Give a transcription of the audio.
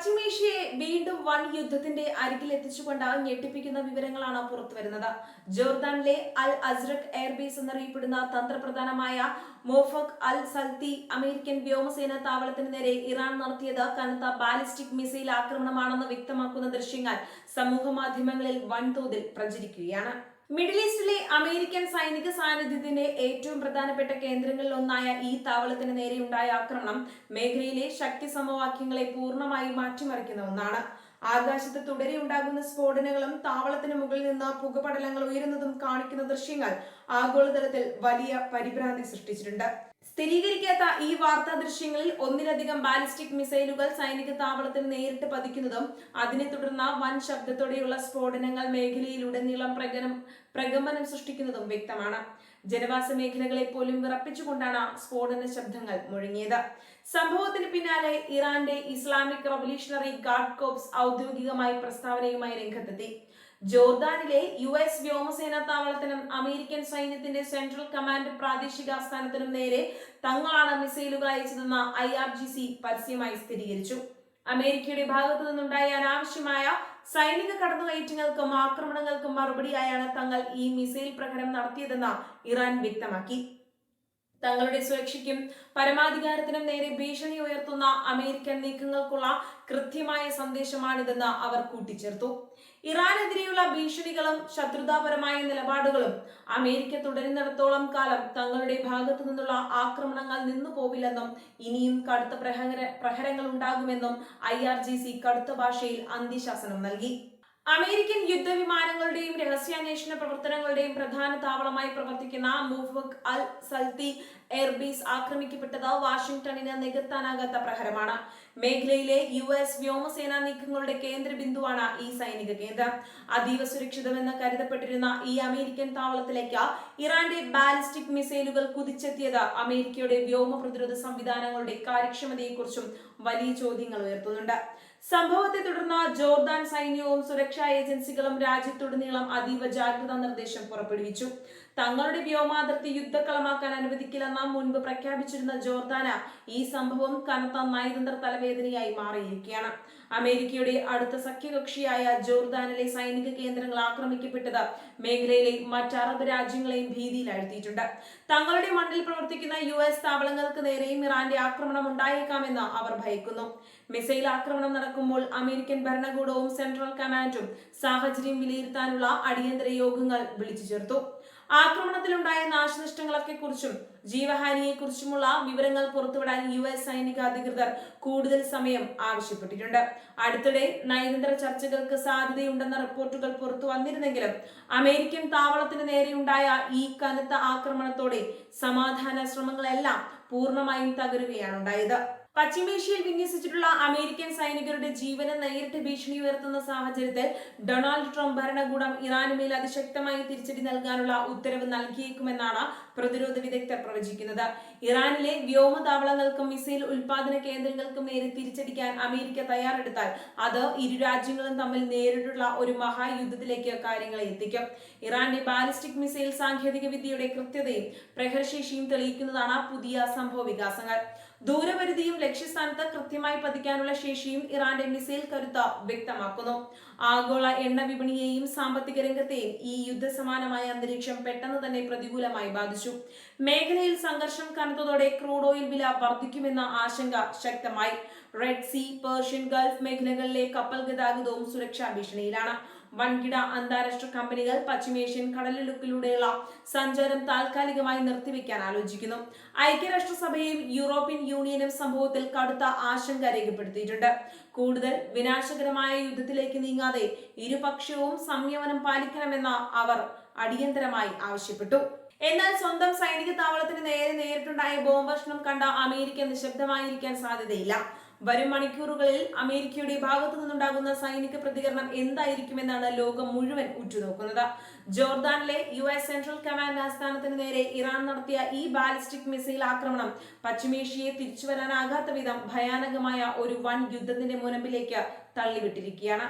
പശ്ചിമേഷ്യയെ വീണ്ടും വൻ യുദ്ധത്തിന്റെ അരികിൽ എത്തിച്ചുകൊണ്ട് ഞെട്ടിപ്പിക്കുന്ന വിവരങ്ങളാണ് പുറത്തുവരുന്നത്. ജോർദാനിലെ അൽ അസ്രഖ് എയർബേസ് എന്നറിയപ്പെടുന്ന തന്ത്രപ്രധാനമായ മോഫക് അൽ സൽത്തി അമേരിക്കൻ വ്യോമസേന താവളത്തിന് നേരെ ഇറാൻ നടത്തിയത് കനത്ത ബാലിസ്റ്റിക് മിസൈൽ ആക്രമണമാണെന്ന് വ്യക്തമാക്കുന്ന ദൃശ്യങ്ങൾ സമൂഹ മാധ്യമങ്ങളിൽ വൻതോതിൽ പ്രചരിക്കുകയാണ്. മിഡിൽ ഈസ്റ്റിലെ അമേരിക്കൻ സൈനിക സാന്നിധ്യത്തിന്റെ ഏറ്റവും പ്രധാനപ്പെട്ട കേന്ദ്രങ്ങളിലൊന്നായ ഈ താവളത്തിന് നേരെയുണ്ടായ ആക്രമണം മേഖലയിലെ ശക്തി സമവാക്യങ്ങളെ പൂർണ്ണമായി മാറ്റിമറിക്കുന്ന ഒന്നാണ്. ആകാശത്ത് തുടരെയുണ്ടാകുന്ന സ്ഫോടനങ്ങളും താവളത്തിന് മുകളിൽ നിന്ന് പുകപടലങ്ങൾ ഉയരുന്നതും കാണിക്കുന്ന ദൃശ്യങ്ങൾ ആഗോളതലത്തിൽ വലിയ പരിഭ്രാന്തി സൃഷ്ടിച്ചിട്ടുണ്ട്. സ്ഥിരീകരിക്കാത്ത ഈ വാർത്താ ദൃശ്യങ്ങളിൽ ഒന്നിലധികം ബാലിസ്റ്റിക് മിസൈലുകൾ സൈനിക താവളത്തിന് നേരിട്ട് പതിക്കുന്നതും അതിനെ തുടർന്ന് വൻ ശബ്ദത്തോടെയുള്ള സ്ഫോടനങ്ങൾ മേഖലയിലുടനീളം പ്രകമ്പനം സൃഷ്ടിക്കുന്നതും വ്യക്തമാണ്. ജനവാസ മേഖലകളെ പോലും വിറപ്പിച്ചുകൊണ്ടാണ് സ്ഫോടന ശബ്ദങ്ങൾ മുഴങ്ങിയത്. സംഭവത്തിന് പിന്നാലെ ഇറാന്റെ ഇസ്ലാമിക് റവല്യൂഷണറി ഗാർഡ് കോർപ്സ് ഔദ്യോഗികമായി പ്രസ്താവനയുമായി രംഗത്തെത്തി. ജോർദാനിലെ US വ്യോമസേനാ താവളത്തിനും അമേരിക്കൻ സൈന്യത്തിന്റെ സെൻട്രൽ കമാൻഡ് പ്രാദേശിക ആസ്ഥാനത്തിനും നേരെ തങ്ങളാണ് മിസൈലുകൾ അയച്ചതെന്ന് IRGC പരസ്യമായി സ്ഥിരീകരിച്ചു. അമേരിക്കയുടെ ഭാഗത്തു നിന്നുണ്ടായ അനാവശ്യമായ സൈനിക കടന്നുകയറ്റങ്ങൾക്കും ആക്രമണങ്ങൾക്കും മറുപടിയായാണ് തങ്ങൾ ഈ മിസൈൽ പ്രഹരം നടത്തിയതെന്ന് ഇറാൻ വ്യക്തമാക്കി. തങ്ങളുടെ സുരക്ഷയ്ക്കും പരമാധികാരത്തിനും നേരെ ഭീഷണി ഉയർത്തുന്ന അമേരിക്കൻ നീക്കങ്ങൾക്കുള്ള കൃത്യമായ സന്ദേശമാണിതെന്ന് അവർ കൂട്ടിച്ചേർത്തു. ഇറാനെതിരെയുള്ള ഭീഷണികളും ശത്രുതാപരമായ നിലപാടുകളും അമേരിക്ക തുടരുന്നിടത്തോളം കാലം തങ്ങളുടെ ഭാഗത്തു നിന്നുള്ള ആക്രമണങ്ങൾ നിന്നുപോവില്ലെന്നും ഇനിയും കടുത്ത പ്രഹരങ്ങൾ ഉണ്ടാകുമെന്നും IRGC കടുത്ത ഭാഷയിൽ അന്ത്യശാസനം നൽകി. അമേരിക്കൻ യുദ്ധവിമാനങ്ങളുടെയും രഹസ്യാന്വേഷണ പ്രവർത്തനങ്ങളുടെയും പ്രധാന താവളമായി പ്രവർത്തിക്കുന്ന മോഫക് അൽ സൽത്തി എയർബേസ് ആക്രമിക്കപ്പെട്ടത് വാഷിംഗ്ടണിന് നികത്താനാകാത്ത പ്രഹരമാണ്. മേഖലയിലെ US വ്യോമസേനാ നീക്കങ്ങളുടെ കേന്ദ്ര ബിന്ദുവാണ് ഈ സൈനിക കേന്ദ്രം. അതീവ സുരക്ഷിതമെന്ന് കരുതപ്പെട്ടിരുന്ന ഈ അമേരിക്കൻ താവളത്തിലേക്ക് ഇറാന്റെ ബാലിസ്റ്റിക് മിസൈലുകൾ കുതിച്ചെത്തിയത് അമേരിക്കയുടെ വ്യോമ പ്രതിരോധ സംവിധാനങ്ങളുടെ കാര്യക്ഷമതയെക്കുറിച്ചും വലിയ ചോദ്യങ്ങൾ ഉയർത്തുന്നുണ്ട്. സംഭവത്തെ തുടർന്ന് ജോർദാൻ സൈന്യവും സുരക്ഷാ ഏജൻസികളും രാജ്യത്തുടനീളം അതീവ ജാഗ്രതാ നിർദ്ദേശം പുറപ്പെടുവിച്ചു. തങ്ങളുടെ വ്യോമാതിർത്തി യുദ്ധക്കളമാക്കാൻ അനുവദിക്കില്ലെന്ന് മുൻപ് പ്രഖ്യാപിച്ചിരുന്ന ജോർദാന് ഈ സംഭവം കനത്ത നയതന്ത്ര തലവേദനയായി മാറിയിരിക്കുകയാണ്. അമേരിക്കയുടെ അടുത്ത സഖ്യകക്ഷിയായ ജോർദാനിലെ സൈനിക കേന്ദ്രങ്ങൾ ആക്രമിക്കപ്പെട്ടത് മേഖലയിലെ മറ്റ് അറബ് രാജ്യങ്ങളെയും ഭീതിയിലാഴ്ത്തിയിട്ടുണ്ട്. തങ്ങളുടെ മണ്ണിൽ പ്രവർത്തിക്കുന്ന US താവളങ്ങൾക്ക് നേരെയും ഇറാന്റെ ആക്രമണം ഉണ്ടായേക്കാമെന്ന് അവർ ഭയക്കുന്നു. മിസൈൽ ആക്രമണം നടക്കുമ്പോൾ അമേരിക്കൻ ഭരണകൂടവും സെൻട്രൽ കമാൻഡും സാഹചര്യം വിലയിരുത്താനുള്ള അടിയന്തര യോഗങ്ങൾ വിളിച്ചു ചേർത്തു. ആക്രമണത്തിലുണ്ടായ നാശനഷ്ടങ്ങളെ കുറിച്ചും ജീവഹാനിയെക്കുറിച്ചുമുള്ള വിവരങ്ങൾ പുറത്തുവിടാൻ US സൈനിക അധികൃതർ കൂടുതൽ സമയം ആവശ്യപ്പെട്ടിട്ടുണ്ട്. അടുത്തിടെ നയതന്ത്ര ചർച്ചകൾക്ക് സാധ്യതയുണ്ടെന്ന റിപ്പോർട്ടുകൾ പുറത്തു വന്നിരുന്നെങ്കിലും അമേരിക്കൻ താവളത്തിന് നേരെയുണ്ടായ ഈ കനത്ത ആക്രമണത്തോടെ സമാധാന ശ്രമങ്ങളെല്ലാം പൂർണ്ണമായും തകരുകയാണ് ഉണ്ടായത്. പശ്ചിമേഷ്യയിൽ വിന്യസിച്ചിട്ടുള്ള അമേരിക്കൻ സൈനികരുടെ ജീവന് നേരിട്ട് ഭീഷണി ഉയർത്തുന്ന സാഹചര്യത്തിൽ ഡൊണാൾഡ് ട്രംപ് ഭരണകൂടം ഇറാനുമേൽ അതിശക്തമായി തിരിച്ചടി നൽകാനുള്ള ഉത്തരവ് നൽകിയേക്കുമെന്നാണ് പ്രതിരോധ വിദഗ്ധർ പ്രവചിക്കുന്നത്. ഇറാനിലെ വ്യോമതാവളങ്ങൾക്കും മിസൈൽ ഉൽപാദന കേന്ദ്രങ്ങൾക്കും നേരെ തിരിച്ചടിക്കാൻ അമേരിക്ക തയ്യാറെടുത്താൽ അത് ഇരു രാജ്യങ്ങളും തമ്മിൽ നേരിട്ടുള്ള ഒരു മഹായുദ്ധത്തിലേക്ക് കാര്യങ്ങളെ എത്തിക്കും. ഇറാന്റെ ബാലിസ്റ്റിക് മിസൈൽ സാങ്കേതിക വിദ്യയുടെ കൃത്യതയും പ്രഹരശേഷിയും തെളിയിക്കുന്നതാണ് പുതിയ സംഭവ വികാസങ്ങൾ. ദൂരപരിധിയും ലക്ഷ്യസ്ഥാനത്ത് കൃത്യമായി പതിക്കാനുള്ള ശേഷിയും ഇറാന്റെ മിസൈൽ കരുത്ത് വ്യക്തമാക്കുന്നു. ആഗോള എണ്ണ വിപണിയെയും സാമ്പത്തിക രംഗത്തെയും ഈ യുദ്ധസമാനമായ അന്തരീക്ഷം പെട്ടെന്ന് തന്നെ പ്രതികൂലമായി ബാധിച്ചു. മേഖലയിൽ സംഘർഷം കനത്തതോടെ ക്രൂഡ് ഓയിൽ വില വർദ്ധിക്കുമെന്ന ആശങ്ക ശക്തമായി. റെഡ് സീ, പേർഷ്യൻ ഗൾഫ് മേഖലകളിലെ കപ്പൽ ഗതാഗതവും സുരക്ഷാ ഭീഷണിയിലാണ്. വൻകിട അന്താരാഷ്ട്ര കമ്പനികൾ പശ്ചിമേഷ്യൻ കടലിടുക്കിലൂടെയുള്ള സഞ്ചാരം താൽക്കാലികമായി നിർത്തിവെക്കാൻ ആലോചിക്കുന്നു. ഐക്യരാഷ്ട്രസഭയും യൂറോപ്യൻ യൂണിയനും സംഭവത്തിൽ കടുത്ത ആശങ്ക രേഖപ്പെടുത്തിയിട്ടുണ്ട്. കൂടുതൽ വിനാശകരമായ യുദ്ധത്തിലേക്ക് നീങ്ങാതെ ഇരുപക്ഷവും സംയമനം പാലിക്കണമെന്ന് അവർ അടിയന്തരമായി ആവശ്യപ്പെട്ടു. എന്നാൽ സ്വന്തം സൈനിക താവളത്തിന് നേരിട്ടുണ്ടായ ബോംബർഷണം കണ്ട അമേരിക്ക നിശബ്ദമായിരിക്കാൻ സാധ്യതയില്ല. വരും മണിക്കൂറുകളിൽ അമേരിക്കയുടെ ഭാഗത്തു നിന്നുണ്ടാകുന്ന സൈനിക പ്രതികരണം എന്തായിരിക്കുമെന്നാണ് ലോകം മുഴുവൻ ഉറ്റുനോക്കുന്നത്. ജോർദാനിലെ US സെൻട്രൽ കമാൻഡ് ആസ്ഥാനത്തിന് നേരെ ഇറാൻ നടത്തിയ ഈ ബാലിസ്റ്റിക് മിസൈൽ ആക്രമണം പശ്ചിമേഷ്യയെ തിരിച്ചുവരാനാകാത്ത വിധം ഭയാനകമായ ഒരു വൻ യുദ്ധത്തിന്റെ മുനമ്പിലേക്ക് തള്ളിവിട്ടിരിക്കുകയാണ്.